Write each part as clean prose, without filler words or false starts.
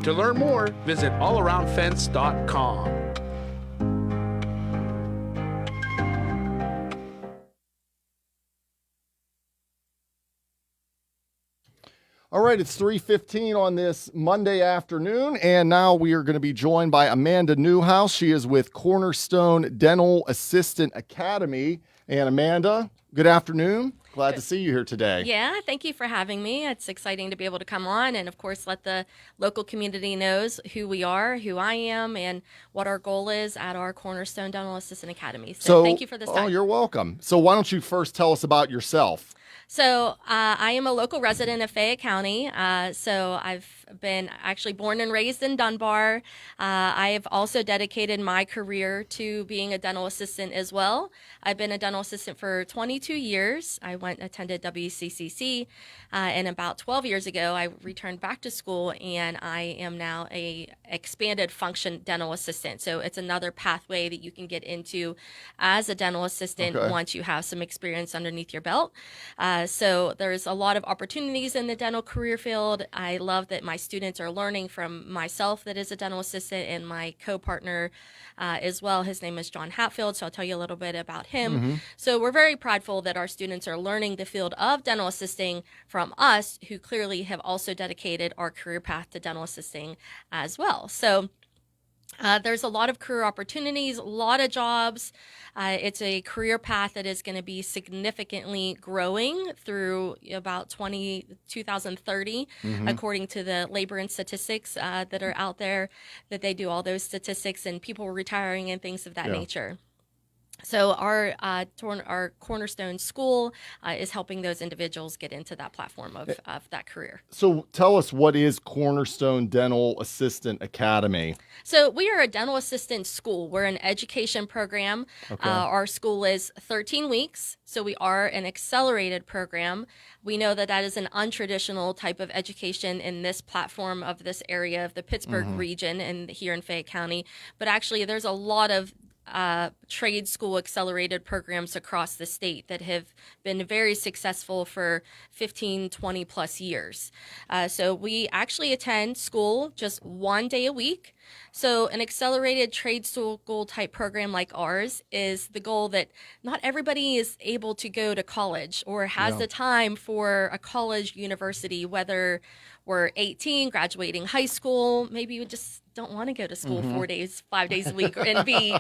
To learn more, visit allaroundfence.com. All right, it's 3:15 on this Monday afternoon, and now we are going to be joined by Amanda Newhouse. She is with Cornerstone Dental Assistant Academy. And Amanda, good afternoon. Glad to see you here today. Yeah, thank you for having me. It's exciting to be able to come on and, of course, let the local community knows who we are, who I am, and what our goal is at our Cornerstone Dental Assistant Academy. So thank you for this time. Oh, you're welcome. So why don't you first tell us about yourself? So I am a local resident of Fayette County. So I've been actually born and raised in Dunbar. I have also dedicated my career to being a dental assistant as well. I've been a dental assistant for 22 years. I attended WCCC, and about 12 years ago, I returned back to school, and I am now a expanded function dental assistant. So it's another pathway that you can get into as a dental assistant once you have some experience underneath your belt. So there's a lot of opportunities in the dental career field. I love that my students are learning from myself that is a dental assistant and my co-partner as well. His name is John Hatfield, so I'll tell you a little bit about him. So we're very prideful that our students are learning the field of dental assisting from us, who clearly have also dedicated our career path to dental assisting as well. So there's a lot of career opportunities, a lot of jobs. It's a career path that is going to be significantly growing through about 2030, according to the labor and statistics that are out there, that they do all those statistics and people retiring and things of that nature. So our Cornerstone School is helping those individuals get into that platform of that career. So tell us, what is Cornerstone Dental Assistant Academy? So we are a dental assistant school. We're an education program. Our school is 13 weeks, so we are an accelerated program. We know that that is an untraditional type of education in this platform of this area of the Pittsburgh region and here in Fayette County. But actually, there's a lot of trade school accelerated programs across the state that have been very successful for 15, 20 plus years. So we actually attend school just one day a week. So an accelerated trade school type program like ours is the goal that not everybody is able to go to college or has the time for a college university, whether we're 18, graduating high school, maybe you just don't want to go to school 4 days, 5 days a week and be,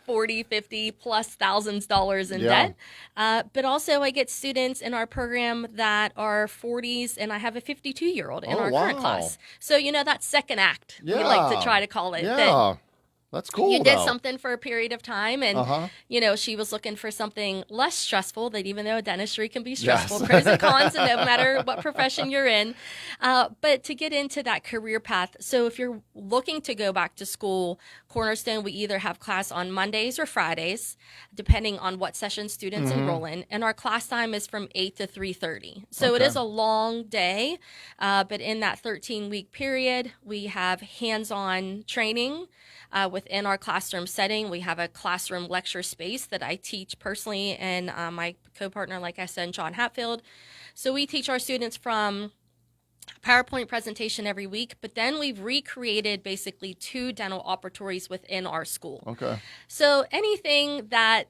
40, 50 plus thousands dollars in debt. But also I get students in our program that are 40s, and I have a 52-year-old in our current class. So, that second act, we like to try to call it. Yeah. That's cool. You did something for a period of time, and she was looking for something less stressful. That even though dentistry can be stressful, pros and cons, and no matter what profession you're in, but to get into that career path. So if you're looking to go back to school, Cornerstone, we either have class on Mondays or Fridays, depending on what session students enroll in, and our class time is from 8 to 3:30. So it is a long day, but in that 13-week period, we have hands-on training. Within our classroom setting, we have a classroom lecture space that I teach personally, and my co-partner, like I said, John Hatfield. So we teach our students from PowerPoint presentation every week, but then we've recreated basically 2 dental operatories within our school. So anything that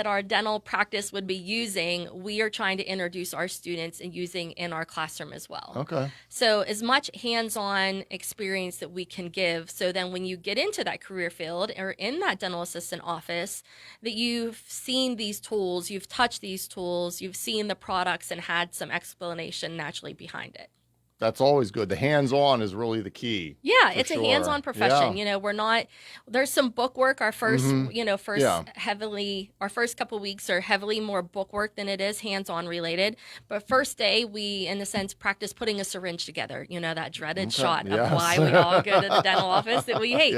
our dental practice would be using, we are trying to introduce our students and using in our classroom as well. So as much hands-on experience that we can give, so then when you get into that career field or in that dental assistant office, that you've seen these tools, you've touched these tools, you've seen the products and had some explanation naturally behind it. That's always good. The hands-on is really the key. Yeah, it's a hands-on profession. We're not, there's some book work. Our first, our first couple weeks are heavily more book work than it is hands-on related. But first day, we, in a sense, practice putting a syringe together. That dreaded shot of why we all go to the dental office that we hate.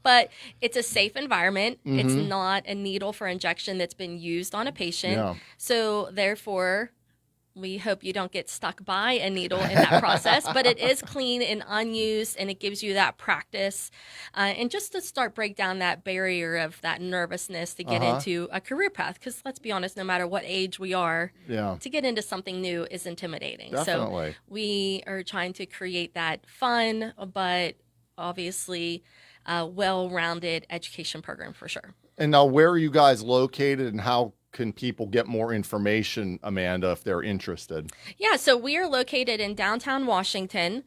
But it's a safe environment. It's not a needle for injection that's been used on a patient. So therefore, we hope you don't get stuck by a needle in that process, but it is clean and unused, and it gives you that practice. And just to start break down that barrier of that nervousness to get into a career path. Because let's be honest, no matter what age we are, to get into something new is intimidating. Definitely. So we are trying to create that fun, but obviously well-rounded education program for sure. And now, where are you guys located, and how can people get more information, Amanda, if they're interested? Yeah, so we are located in downtown Washington.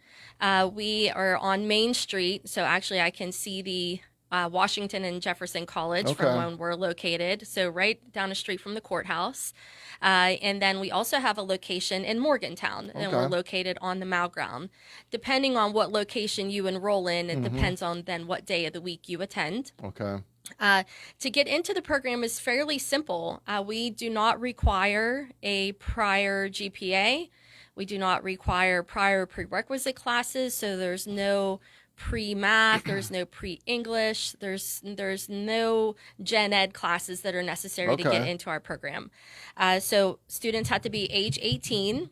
We are on Main Street, so actually I can see the Washington and Jefferson College from when we're located, so right down the street from the courthouse. And then we also have a location in Morgantown, and we're located on the Mao ground. Depending on what location you enroll in, it depends on then what day of the week you attend. Okay. To get into the program is fairly simple. We do not require a prior GPA. We do not require prior prerequisite classes, so there's no pre-math, there's no pre-English, there's no gen ed classes that are necessary to get into our program. So students have to be age 18,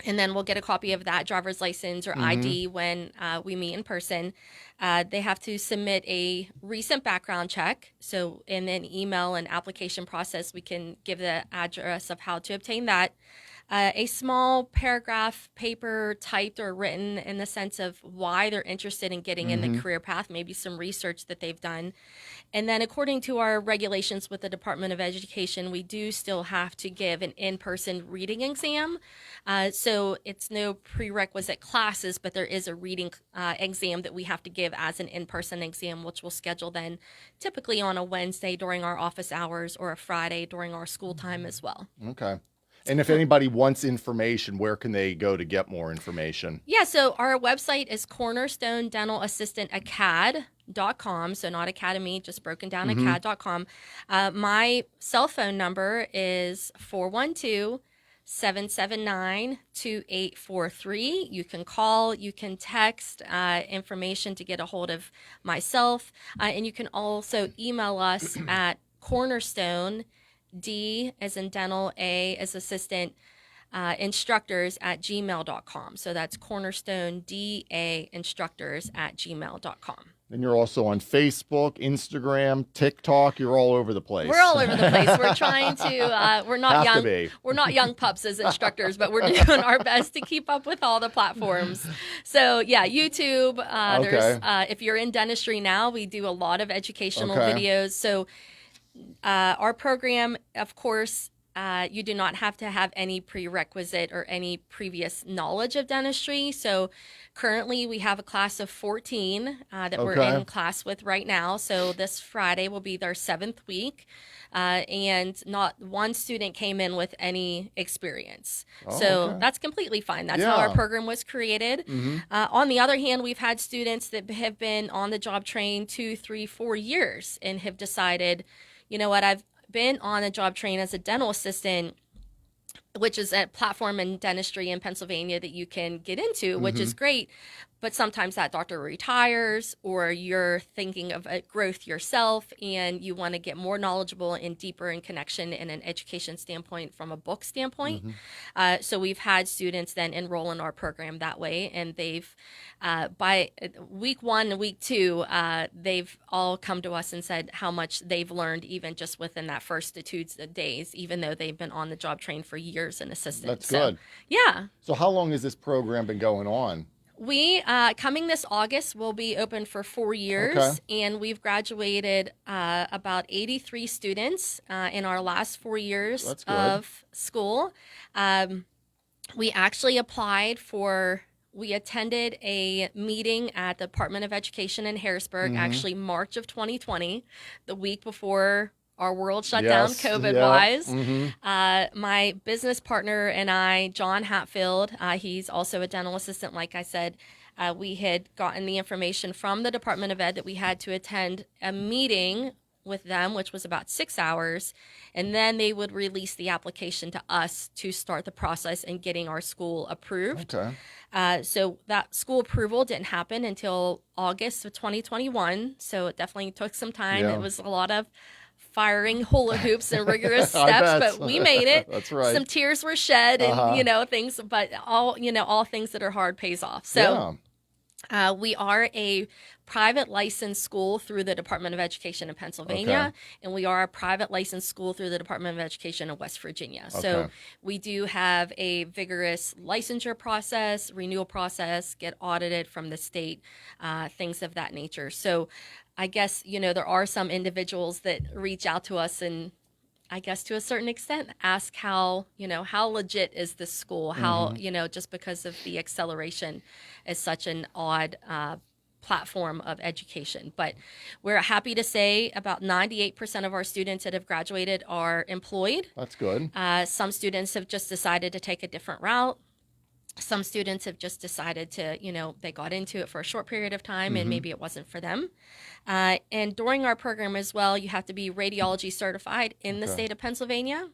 and then we'll get a copy of that driver's license or ID when we meet in person. They have to submit a recent background check. So in an email and application process, we can give the address of how to obtain that. A small paragraph, paper typed or written in the sense of why they're interested in getting in the career path, maybe some research that they've done. And then according to our regulations with the Department of Education, we do still have to give an in-person reading exam. So it's no prerequisite classes, but there is a reading exam that we have to give as an in-person exam, which we'll schedule then typically on a Wednesday during our office hours or a Friday during our school time as well. Okay. And if anybody wants information, where can they go to get more information? Yeah, so our website is Cornerstone Dental Assistant Acad.com. So not academy, just broken down acad.com. My cell phone number is 412-779-2843. You can call, you can text information to get a hold of myself. And you can also email us at Cornerstone, D as in dental, A as assistant, instructors at gmail.com. So that's Cornerstone DA instructors at gmail.com. And you're also on Facebook, Instagram, TikTok. You're all over the place. We're all over the place. We're trying to. We're not young. We're not young pups as instructors, but we're doing our best to keep up with all the platforms. So yeah, YouTube. There's if you're in dentistry now, we do a lot of educational videos. So. Our program, of course, you do not have to have any prerequisite or any previous knowledge of dentistry. So currently we have a class of 14 that we're in class with right now. So this Friday will be their 7th week. And not one student came in with any experience. So that's completely fine. That's how our program was created. On the other hand, we've had students that have been on the job train 2, 3, 4 years and have decided, you know what, I've been on a job train as a dental assistant, which is a platform in dentistry in Pennsylvania that you can get into, which is great. But sometimes that doctor retires, or you're thinking of a growth yourself and you want to get more knowledgeable and deeper in connection in an education standpoint from a book standpoint. So we've had students then enroll in our program that way, and they've by week 1 and week 2, they've all come to us and said how much they've learned even just within that first 2 days, even though they've been on the job train for years and assistant. That's good. Yeah. So how long has this program been going on? We, coming this August, will be open for 4 years, and we've graduated about 83 students in our last 4 years of school. We actually applied for, we attended a meeting at the Department of Education in Harrisburg, actually March of 2020, the week before our world shut down COVID-wise. My business partner and I, John Hatfield, he's also a dental assistant, like I said, we had gotten the information from the Department of Ed that we had to attend a meeting with them, which was about 6 hours, and then they would release the application to us to start the process in getting our school approved. So that school approval didn't happen until August of 2021, so it definitely took some time. It was a lot of firing hula hoops and rigorous I steps, bet. but we made it. That's right. Some tears were shed, and things, but all things that are hard pays off. So we are a private licensed school through the Department of Education in Pennsylvania, and we are a private licensed school through the Department of Education in West Virginia. So we do have a vigorous licensure process, renewal process, get audited from the state, things of that nature. So I guess, there are some individuals that reach out to us and I guess to a certain extent, ask how legit is this school? How, just because of the acceleration is such an odd platform of education. But we're happy to say about 98% of our students that have graduated are employed. That's good. Some students have just decided to take a different route. Some students have just decided to, they got into it for a short period of time and maybe it wasn't for them. And during our program as well, you have to be radiology certified in the state of Pennsylvania.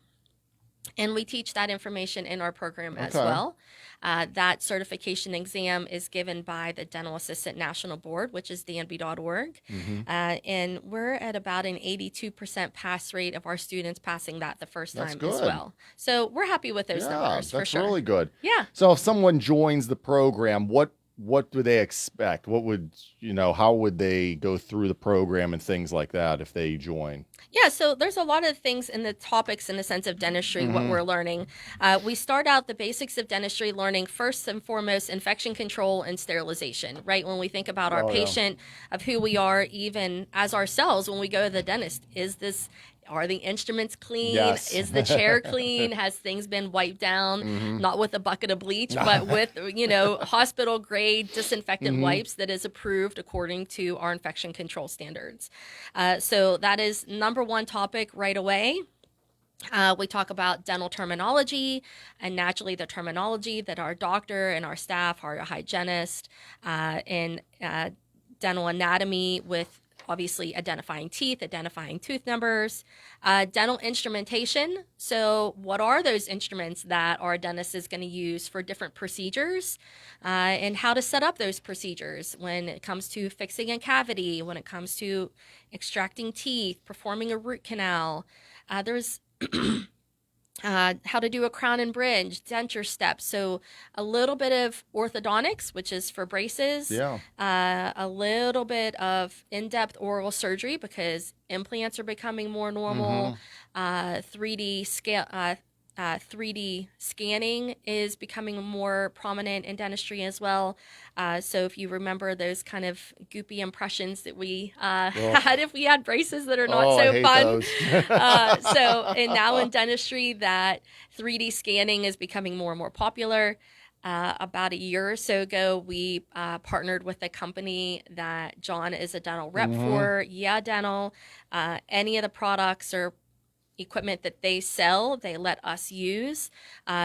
And we teach that information in our program as well. That certification exam is given by the Dental Assistant National Board, which is danby.org. And we're at about an 82% pass rate of our students passing that the first time as well. So we're happy with those numbers for sure. That's really good. Yeah. So if someone joins the program, what do they expect? What would, how would they go through the program and things like that if they join? Yeah, so there's a lot of things in the topics in the sense of dentistry, what we're learning. We start out the basics of dentistry learning first and foremost infection control and sterilization, right? When we think about our patient, of who we are, even as ourselves, when we go to the dentist, are the instruments clean? Yes. Is the chair clean? Has things been wiped down? Not with a bucket of bleach, but with, hospital grade disinfectant wipes that is approved according to our infection control standards. So that is number one topic right away. We talk about dental terminology, and naturally the terminology that our doctor and our staff, our hygienist, and dental anatomy with obviously identifying teeth, identifying tooth numbers, dental instrumentation. So what are those instruments that our dentist is going to use for different procedures, and how to set up those procedures when it comes to fixing a cavity, when it comes to extracting teeth, performing a root canal. There's how to do a crown and bridge, denture steps. So a little bit of orthodontics, which is for braces. A little bit of in-depth oral surgery because implants are becoming more normal. 3D scale. 3D scanning is becoming more prominent in dentistry as well. So if you remember those kind of goopy impressions that we had if we had braces that are not so fun. And now in dentistry, that 3D scanning is becoming more and more popular. About a year or so ago, we partnered with a company that John is a dental rep for. Dental. Any of the products or equipment that they sell, they let us use.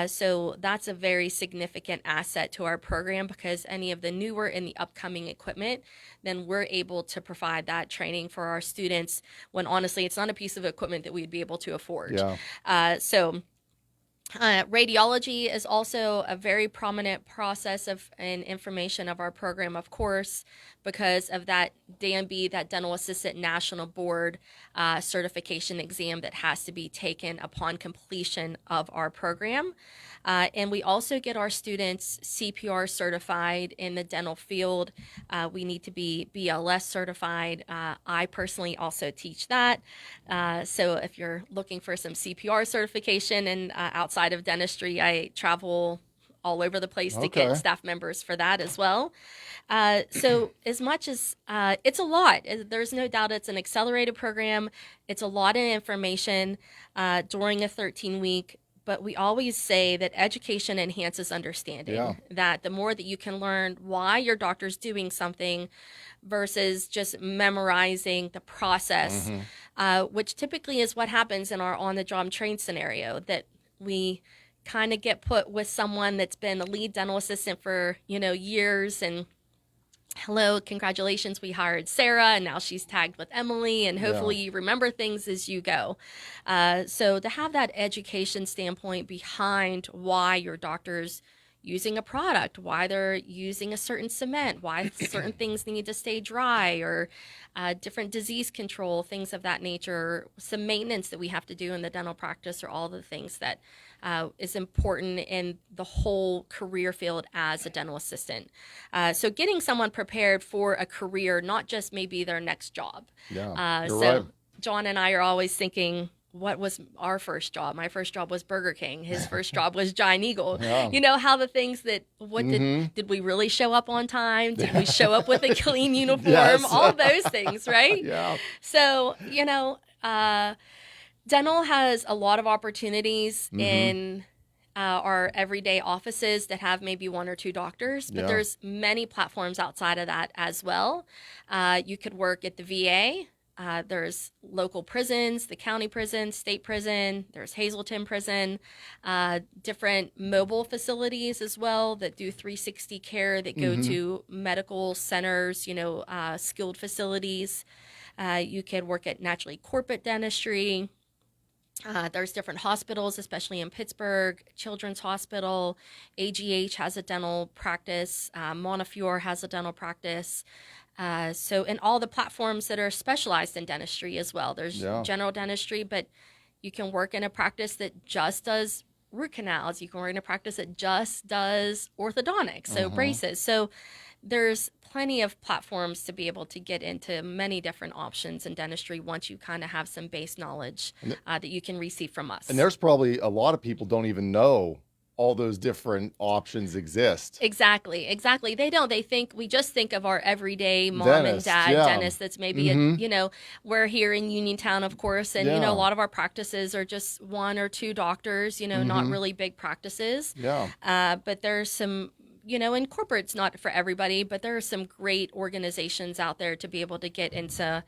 So that's a very significant asset to our program because any of the newer and the upcoming equipment, then we're able to provide that training for our students when honestly it's not a piece of equipment that we'd be able to afford. Radiology is also a very prominent process of and information of our program, of course, because of that DMB, that Dental Assistant National Board certification exam that has to be taken upon completion of our program. And we also get our students CPR certified in the dental field. We need to be BLS certified. I personally also teach that. So if you're looking for some CPR certification and outside of dentistry, I travel all over the place to get staff members for that as well. So as much as it's a lot, there's no doubt it's an accelerated program. It's a lot of information during a 13-week. But we always say that education enhances understanding, that the more that you can learn why your doctor's doing something versus just memorizing the process, which typically is what happens in our on-the-job train scenario, that we kind of get put with someone that's been a lead dental assistant for, years and hello, congratulations, we hired Sarah, and now she's tagged with Emily, and hopefully you remember things as you go. So to have that education standpoint behind why your doctor's using a product, why they're using a certain cement, why certain things need to stay dry, or different disease control, things of that nature, some maintenance that we have to do in the dental practice, are all the things that is important in the whole career field as a dental assistant. So getting someone prepared for a career, not just maybe their next job. Yeah, you're so right. John and I are always thinking, what was our first job? My first job was Burger King. His first job was Giant Eagle. Yeah. You know, how the things that, did we really show up on time? Did we show up with a clean uniform? Yes. All those things, right? Yeah. So, dental has a lot of opportunities in our everyday offices that have maybe one or two doctors, but there's many platforms outside of that as well. You could work at the VA. There's local prisons, the county prison, state prison, there's Hazleton prison, different mobile facilities as well that do 360 care, that go to medical centers, skilled facilities. You could work at naturally corporate dentistry. There's different hospitals, especially in Pittsburgh. Children's Hospital, AGH has a dental practice. Montefiore has a dental practice. So in all the platforms that are specialized in dentistry as well. There's general dentistry, but you can work in a practice that just does root canals. You can work in a practice that just does orthodontics, so braces. So there's plenty of platforms to be able to get into many different options in dentistry once you kind of have some base knowledge that you can receive from us. And there's probably a lot of people don't even know all those different options exist. Exactly. They don't. We just think of our everyday mom Dentist, and dad yeah. dentist that's maybe, we're here in Uniontown, of course, and, a lot of our practices are just one or two doctors, not really big practices. Yeah. But there's some, and corporate's not for everybody, but there are some great organizations out there to be able to get into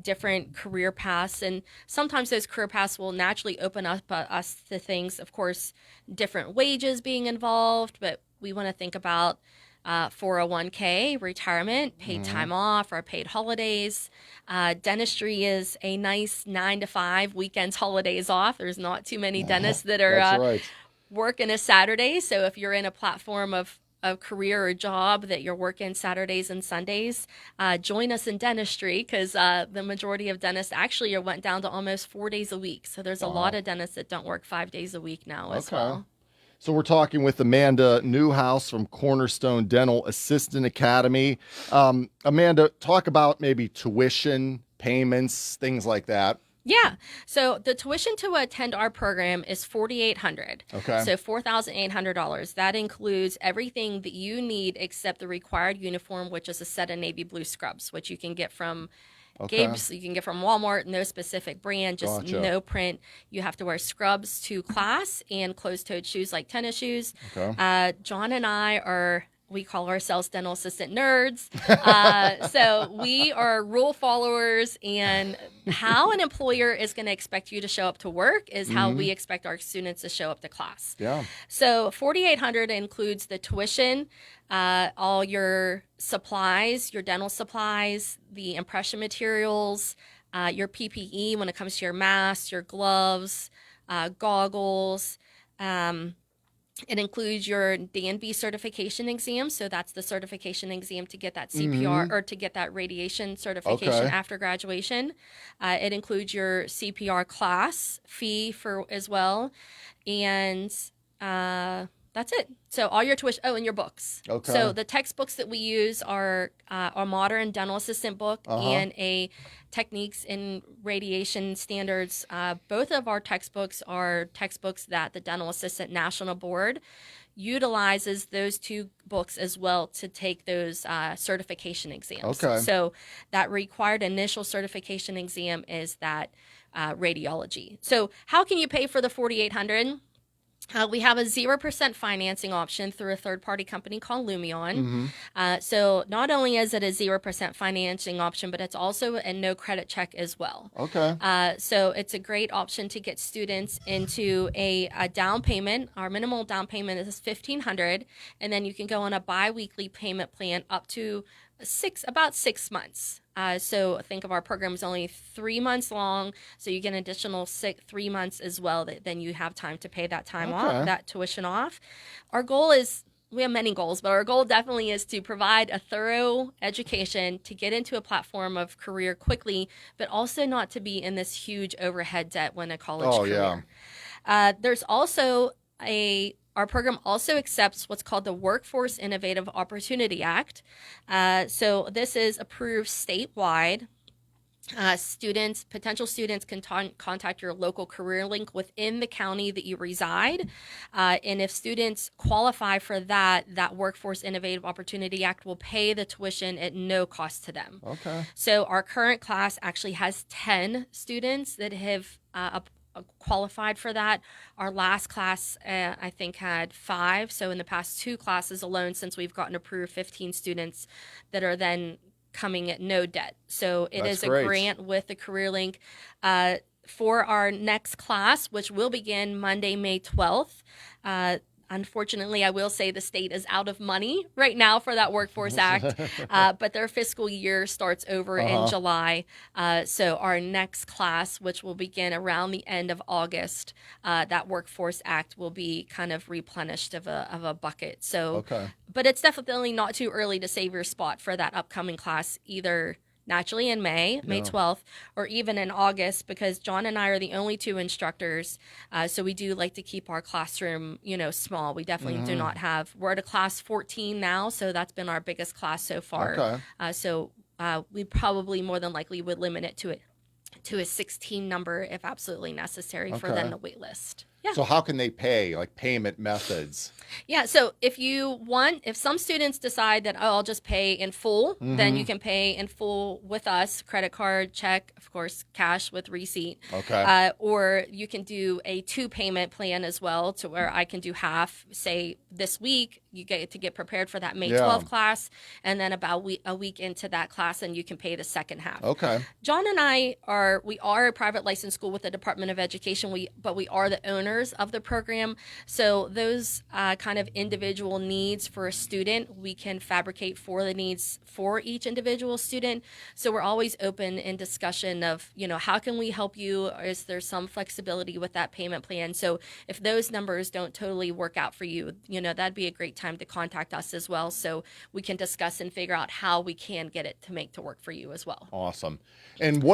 different career paths. And sometimes those career paths will naturally open up us to things, of course, different wages being involved, but we want to think about 401k, retirement, paid time off, or paid holidays. Dentistry is a nice 9 to 5, weekends, holidays off. There's not too many dentists that are working a Saturday. So if you're in a platform of a career or job that you're working Saturdays and Sundays, join us in dentistry, because the majority of dentists actually went down to almost 4 days a week. So there's a lot of dentists that don't work 5 days a week now as well. So we're talking with Amanda Newhouse from Cornerstone Dental Assistant Academy. Amanda, talk about maybe tuition, payments, things like that. Yeah. So the tuition to attend our program is $4,800. Okay. So $4,800. That includes everything that you need except the required uniform, which is a set of navy blue scrubs, which you can get from Gabe's, you can get from Walmart, no specific brand, just no print. You have to wear scrubs to class and closed-toed shoes like tennis shoes. Okay. John and I we call ourselves dental assistant nerds. So we are rule followers, and how an employer is going to expect you to show up to work is how we expect our students to show up to class. Yeah. So $4,800 includes the tuition, all your supplies, your dental supplies, the impression materials, your PPE when it comes to your masks, your gloves, goggles. It includes your DNB certification exam. So that's the certification exam to get that CPR or to get that radiation certification after graduation. It includes your CPR class fee as well. And that's it. So all your tuition, and your books. Okay. So the textbooks that we use are a modern dental assistant book and a techniques in radiation standards. Both of our textbooks are textbooks that the Dental Assistant National Board utilizes those two books as well to take those certification exams. Okay. So that required initial certification exam is that radiology. So how can you pay for the $4,800? We have a 0% financing option through a third-party company called Lumion. So not only is it a 0% financing option, but it's also a no credit check as well. Okay. So it's a great option to get students into a down payment. Our minimal down payment is $1,500, and then you can go on a biweekly payment plan up to about 6 months. So think of our program as only 3 months long, so you get an additional 3 months as well. Then you have time to pay that time off, that tuition off. Our goal is we have many goals, but our goal definitely is to provide a thorough education to get into a platform of career quickly, but also not to be in this huge overhead debt when a college Oh, career. yeah. There's also our program also accepts what's called the Workforce Innovative Opportunity Act. So this is approved statewide. Potential students can contact your local career link within the county that you reside. And if students qualify for that Workforce Innovative Opportunity Act will pay the tuition at no cost to them. Okay. So our current class actually has 10 students that have qualified for that. Our last class, I think, had 5. So in the past 2 classes alone, since we've gotten approved, 15 students that are then coming at no debt. So it That's is great. a grant with the Career Link. For our next class, which will begin Monday, May 12th, unfortunately, I will say the state is out of money right now for that Workforce Act, but their fiscal year starts over in July. So our next class, which will begin around the end of August, that Workforce Act will be kind of replenished of a bucket. So, but it's definitely not too early to save your spot for that upcoming class, either naturally in May 12th, or even in August, because John and I are the only 2 instructors. So we do like to keep our classroom, small. We definitely do not have, we're at a class 14 now. So that's been our biggest class so far. So we probably more than likely would limit it to a 16 number if absolutely necessary for then the wait list. Yeah. So how can they pay, like payment methods? Yeah, so if some students decide that, I'll just pay in full, then you can pay in full with us, credit card, check, of course, cash with receipt. Or you can do a 2-payment plan as well, to where I can do half, say this week, you get prepared for that May 12th class, and then about a week into that class, and you can pay the second half. John and I are a private licensed school with the Department of Education, but we are the owners of the program. So those kind of individual needs for a student, we can fabricate for the needs for each individual student. So we're always open in discussion of, how can we help you? Is there some flexibility with that payment plan? So if those numbers don't totally work out for you, that'd be a great time to contact us as well, so we can discuss and figure out how we can get it to work for you as well. Awesome. And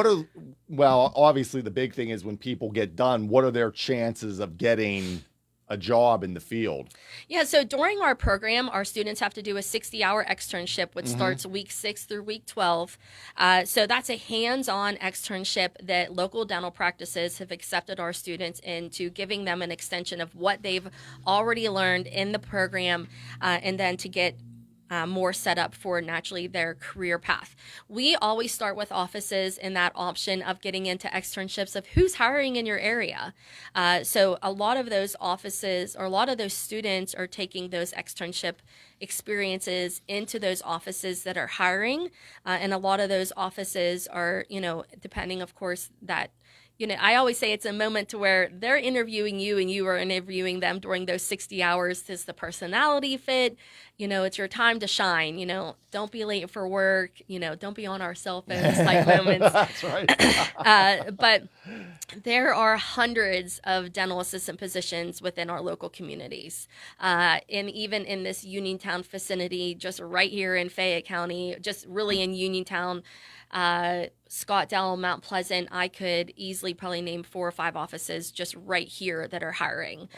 obviously the big thing is when people get done, what are their chances of getting a job in the field? Yeah, so during our program, our students have to do a 60-hour externship, which starts week 6 through week 12. So that's a hands-on externship that local dental practices have accepted our students into, giving them an extension of what they've already learned in the program, and then to get more set up for naturally their career path. We always start with offices in that option of getting into externships of who's hiring in your area. So a lot of those offices, or a lot of those students, are taking those externship experiences into those offices that are hiring. And a lot of those offices are, depending, of course, that I always say it's a moment to where they're interviewing you and you are interviewing them during those 60 hours. Is the personality fit? It's your time to shine. Don't be late for work. Don't be on our cell phones type moments. That's right. But there are hundreds of dental assistant positions within our local communities. And even in this Uniontown vicinity, just right here in Fayette County, just really in Uniontown, Scottdale, Mount Pleasant, I could easily probably name 4 or 5 offices just right here that are hiring.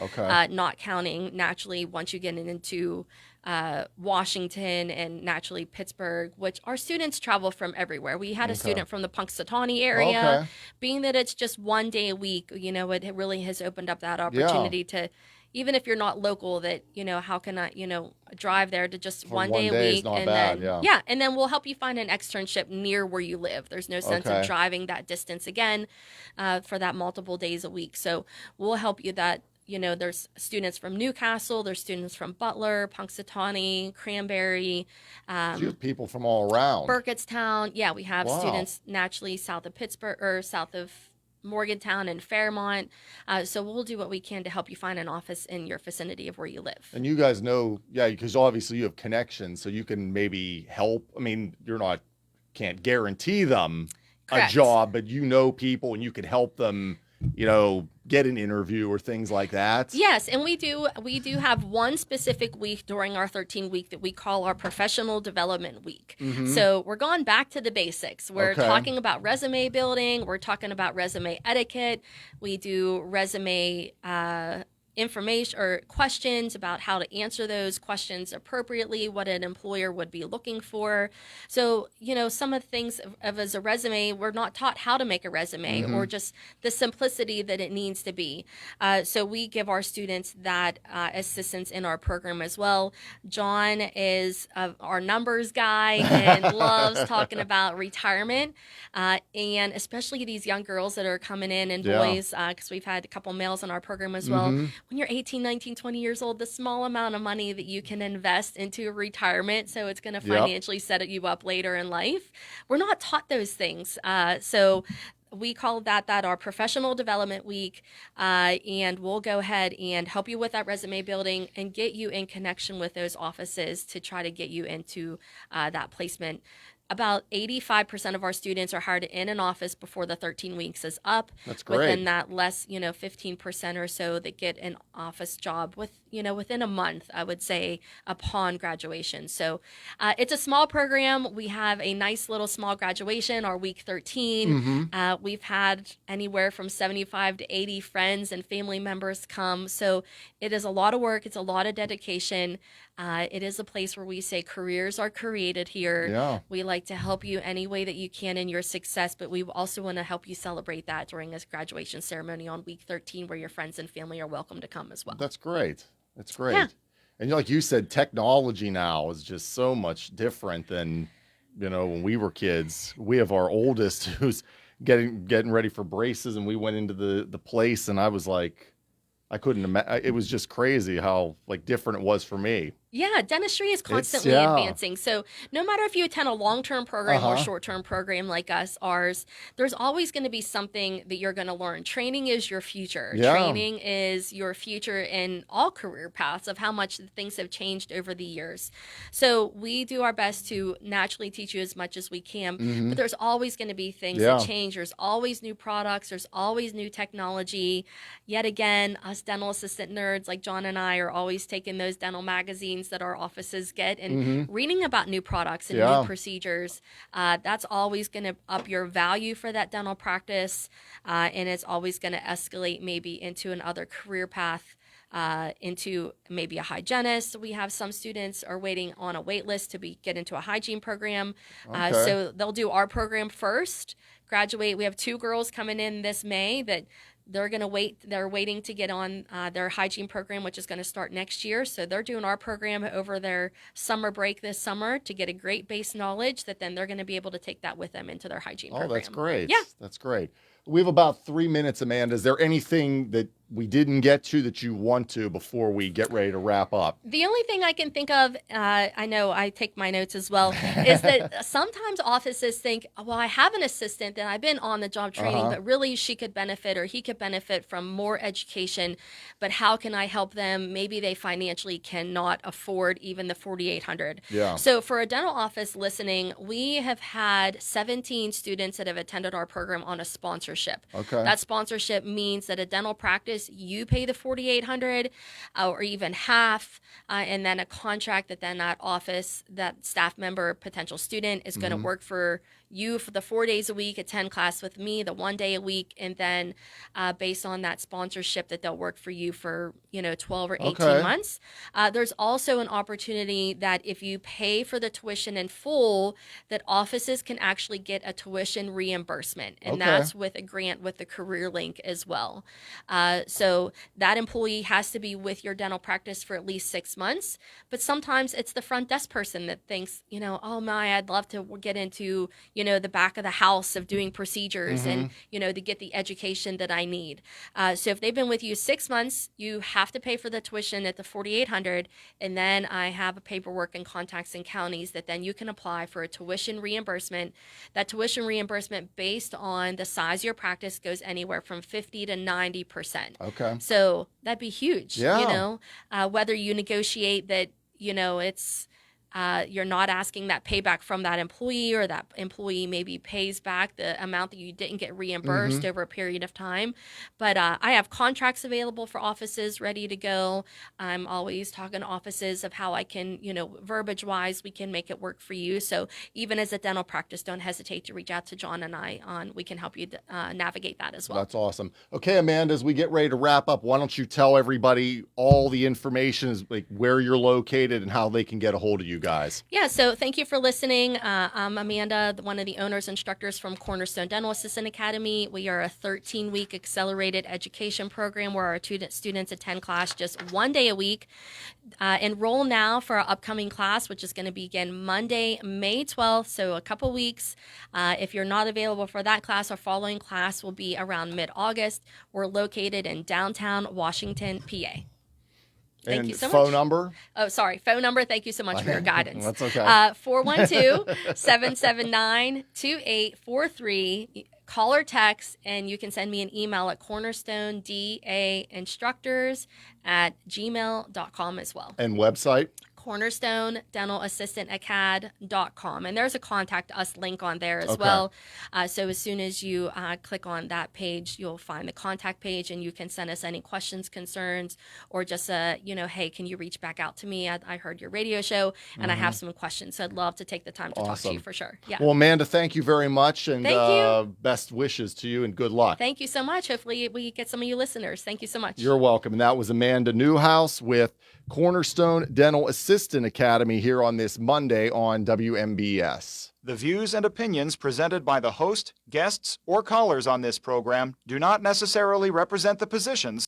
Not counting naturally once you get into Washington and naturally Pittsburgh, which our students travel from everywhere. We had a student from the Punxsutawney area. Being that it's just 1 day a week, it really has opened up that opportunity to, even if you're not local, that, how can I, drive there to just For 1 day a day is week. not And bad, then, and then we'll help you find an externship near where you live. There's no sense of driving that distance again for that multiple days a week. So we'll help you that. There's students from Newcastle, there's students from Butler, Punxsutawney, Cranberry. So you have people from all around. Burgettstown. Yeah, we have students naturally south of Pittsburgh, or south of Morgantown and Fairmont. So we'll do what we can to help you find an office in your vicinity of where you live. And you guys know, because obviously you have connections, so you can maybe help. I mean, can't guarantee them Correct. a job, but people and you can help them get an interview or things like that? Yes, and we do have one specific week during our 13-week that we call our professional development week. So we're going back to the basics. We're Okay. talking about resume building. We're talking about resume etiquette. We do resume information or questions about how to answer those questions appropriately, what an employer would be looking for. So, some of the things of as a resume, we're not taught how to make a resume or just the simplicity that it needs to be. So we give our students that assistance in our program as well. John is our numbers guy and loves talking about retirement, and especially these young girls that are coming in and Yeah. boys, because we've had a couple males in our program as well. When you're 18, 19, 20 years old, the small amount of money that you can invest into retirement, so it's going to financially set you up later in life. We're not taught those things. So we call that our professional development week, and we'll go ahead and help you with that resume building and get you in connection with those offices to try to get you into that placement. About 85% of our students are hired in an office before the 13 weeks is up. That's great. Within that, less, 15% or so that get an office job within a month, I would say, upon graduation. So it's a small program. We have a nice little small graduation, our week 13. We've had anywhere from 75 to 80 friends and family members come. So it is a lot of work. It's a lot of dedication. It is a place where we say careers are created here. Yeah. We like to help you any way that you can in your success, but we also want to help you celebrate that during this graduation ceremony on week 13, where your friends and family are welcome to come as well. That's great. That's great. Yeah. And like you said, technology now is just so much different than, when we were kids. We have our oldest who's getting ready for braces, and we went into the place, and I was like, I couldn't imagine. It was just crazy how different it was for me. Yeah, dentistry is constantly advancing. So no matter if you attend a long-term program or short-term program like ours, there's always going to be something that you're going to learn. Training is your future. Yeah. Training is your future in all career paths of how much things have changed over the years. So we do our best to naturally teach you as much as we can, but there's always going to be things that change. There's always new products. There's always new technology. Yet again, us dental assistant nerds like John and I are always taking those dental magazines that our offices get and reading about new products and new procedures. That's always going to up your value for that dental practice, and it's always going to escalate maybe into another career path, into maybe a hygienist. We have some students are waiting on a wait list to get into a hygiene program. So they'll do our program first, graduate. We have 2 girls coming in this May that they're going to wait. They're waiting to get on their hygiene program, which is going to start next year. So they're doing our program over their summer break this summer to get a great base knowledge that then they're going to be able to take that with them into their hygiene program. Oh, that's great. Yeah. That's great. We have about 3 minutes, Amanda. Is there anything that we didn't get to that you want to before we get ready to wrap up? The only thing I can think of, I know I take my notes as well, is that sometimes offices think, well, I have an assistant that I've been on the job training, but really she could benefit or he could benefit from more education, but how can I help them? Maybe they financially cannot afford even the $4,800. Yeah. So for a dental office listening, we have had 17 students that have attended our program on a sponsorship. Okay. That sponsorship means that a dental practice, you pay the $4,800 or even half, and then a contract that then that office, that staff member, potential student is going to work for you for the 4 days a week, attend class with me the 1 day a week, and then based on that sponsorship that they'll work for you for 12 or 18 months. There's also an opportunity that if you pay for the tuition in full, that offices can actually get a tuition reimbursement, and that's with a grant with the Career Link as well. So that employee has to be with your dental practice for at least 6 months, but sometimes it's the front desk person that thinks, oh my, I'd love to get into the back of the house of doing procedures and, to get the education that I need. So if they've been with you 6 months, you have to pay for the tuition at the $4,800. And then I have a paperwork and contacts in counties that then you can apply for a tuition reimbursement. That tuition reimbursement based on the size of your practice goes anywhere from 50 to 90%. Okay. So that'd be huge. Yeah. Whether you negotiate that, it's You're not asking that payback from that employee, or that employee maybe pays back the amount that you didn't get reimbursed over a period of time. But I have contracts available for offices ready to go. I'm always talking to offices of how I can, verbiage wise, we can make it work for you. So even as a dental practice, don't hesitate to reach out to John and I we can help you navigate that as well. That's awesome. Okay, Amanda, as we get ready to wrap up, why don't you tell everybody all the information, is like where you're located and how they can get a hold of you guys. Yeah, so thank you for listening. I'm Amanda, one of the owners and instructors from Cornerstone Dental Assistant Academy. We are a 13-week accelerated education program where our students attend class just 1 day a week. Enroll now for our upcoming class, which is going to begin Monday, May 12th, so a couple weeks. If you're not available for that class, our following class will be around mid-August. We're located in downtown Washington, PA. Thank you so much. Phone number? Oh, sorry. Phone number. Thank you so much for your guidance. That's okay. 412-779-2843. Call or text, and you can send me an email at cornerstonedainstructors@gmail.com as well. And website? cornerstonedentalAssistantAcad.com. And there's a contact us link on there as Okay. well. So as soon as you click on that page, you'll find the contact page, and you can send us any questions, concerns, or just, hey, can you reach back out to me? I heard your radio show, and I have some questions. So I'd love to take the time to talk to you for sure. Yeah. Well, Amanda, thank you very much. And Thank you. Best wishes to you and good luck. Thank you so much. Hopefully we get some of you listeners. Thank you so much. You're welcome. And that was Amanda Newhouse with Cornerstone Dental Assistant Academy here on this Monday on WMBS. The views and opinions presented by the host, guests, or callers on this program do not necessarily represent the positions